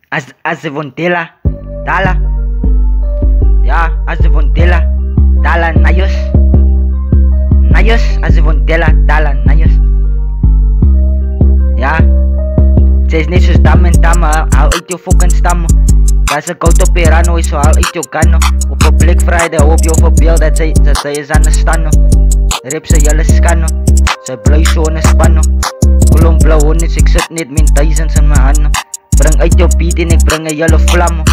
Azevondela, Dala. Ja, Azevondela, Dala, Nayos. Nayos, Azevondela, Dala, Nayos. Ja, zij is net zoals dam en damme, haal uit je fucking stammen. Ja, ze koud op Pirano, is zo haal uit je kano. Op een Black Friday hoop je over beeld dat zij is aan de stano. Rip ze jelle scano, zij blij zo in de spanno. Kolom blauw honderd, ik zit net met duizends in mijn handen. Breng uit je beat en ik breng een jelle vlammen.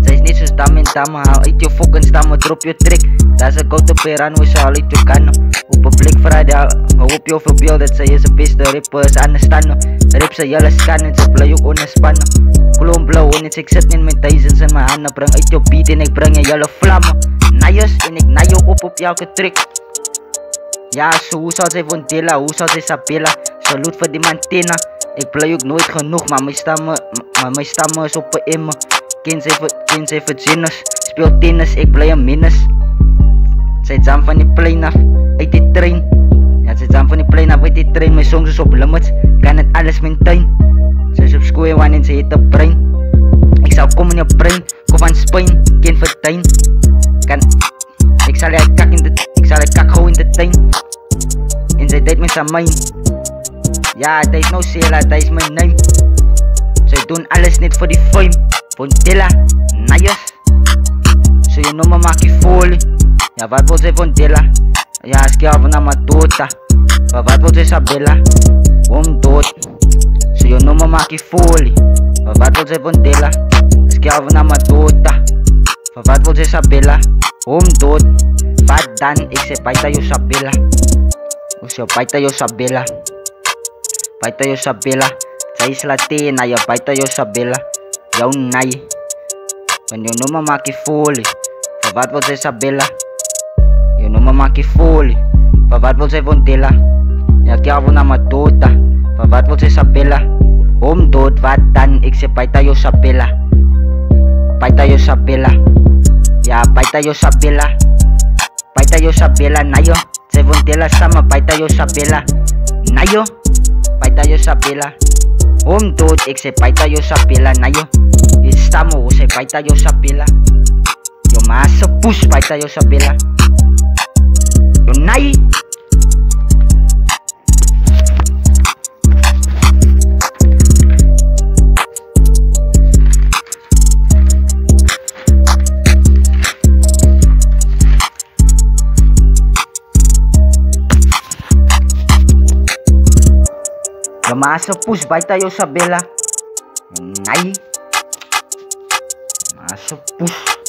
Zij is net zoals dam en damme, haal uit je fucking stammen, drop je trick. Daar ze koud op Pirano, is zo haal uit je kano. Op een Black Friday hoop je over beeld dat zij is de beste rapper is aan de stano. Rip ze jelle scannen, ze blij ook in de spanno. Kolom blauw honderd, ik zit net met duizends in mijn handen. Breng uit je beat en ik breng een jelle vlammen. Nayos en ik naai je op elke trick. Ja, zo hoe zal zij Vondela, hoe zal zij Sabela. Salut voor die mantena. Ik play ook nooit genoeg, maar mijn stammen is op een immer. Ken zij verzinners, speel tennis, ik play een minus. Zij jam van die plein af, uit die trein. Ja, zij jam van die plein af, uit die trein. Mijn songs is op limits, kan het alles maintain. Zij is op school en wanneer zij het op brein. Ik zou komen in je brein, kom van Spijn, ken vertuin. Ik zal je kak gauw in de tuin. En zij deed met zijn mijn. Ja, het is nou Sela, het is mijn naam. Zij doen alles net voor die fame. Vondela, Nayos. Zo je noemen maak je folie. Ja, wat wil zij Vondela? Ja, skelven naar mijn dota. Maar wat wil zij Sabela? Dood. Zo je noemen maak je folie. Maar wat wil zij Vondela? Skelven naar mijn dota. Maar wat wil zij Sabela? Dood. Wat dan? Ik zeg baita yo Sabela. Usyo baita yo Sabela. Baita yo Sabela. Zij is Latina, ja baita yo Sabela. Jouw naai. Wanneer je noemen maak je folie. Van wat wil zij Sabela? Je noemen maak je folie. Van wat wil zij Vondela? Ja kjavo na madota. Van wat wil zij Sabela? Dood, wat dan? Ik zeg baita yo Sabela. Baita yo Sabela. Ja baita yo Sabela. Baita yo Sabela, nayo. Zij Vondela sama baita yo Sabela. Nayo. Baita yo Sabela. Dood, ik zeg baita yo Sabela, nayo. Estamos, say baita yo Sabela. Yo masa push baita yo Sabela. Yo nai. Yo masa push baita yo Sabela. Yo nai. Masa push.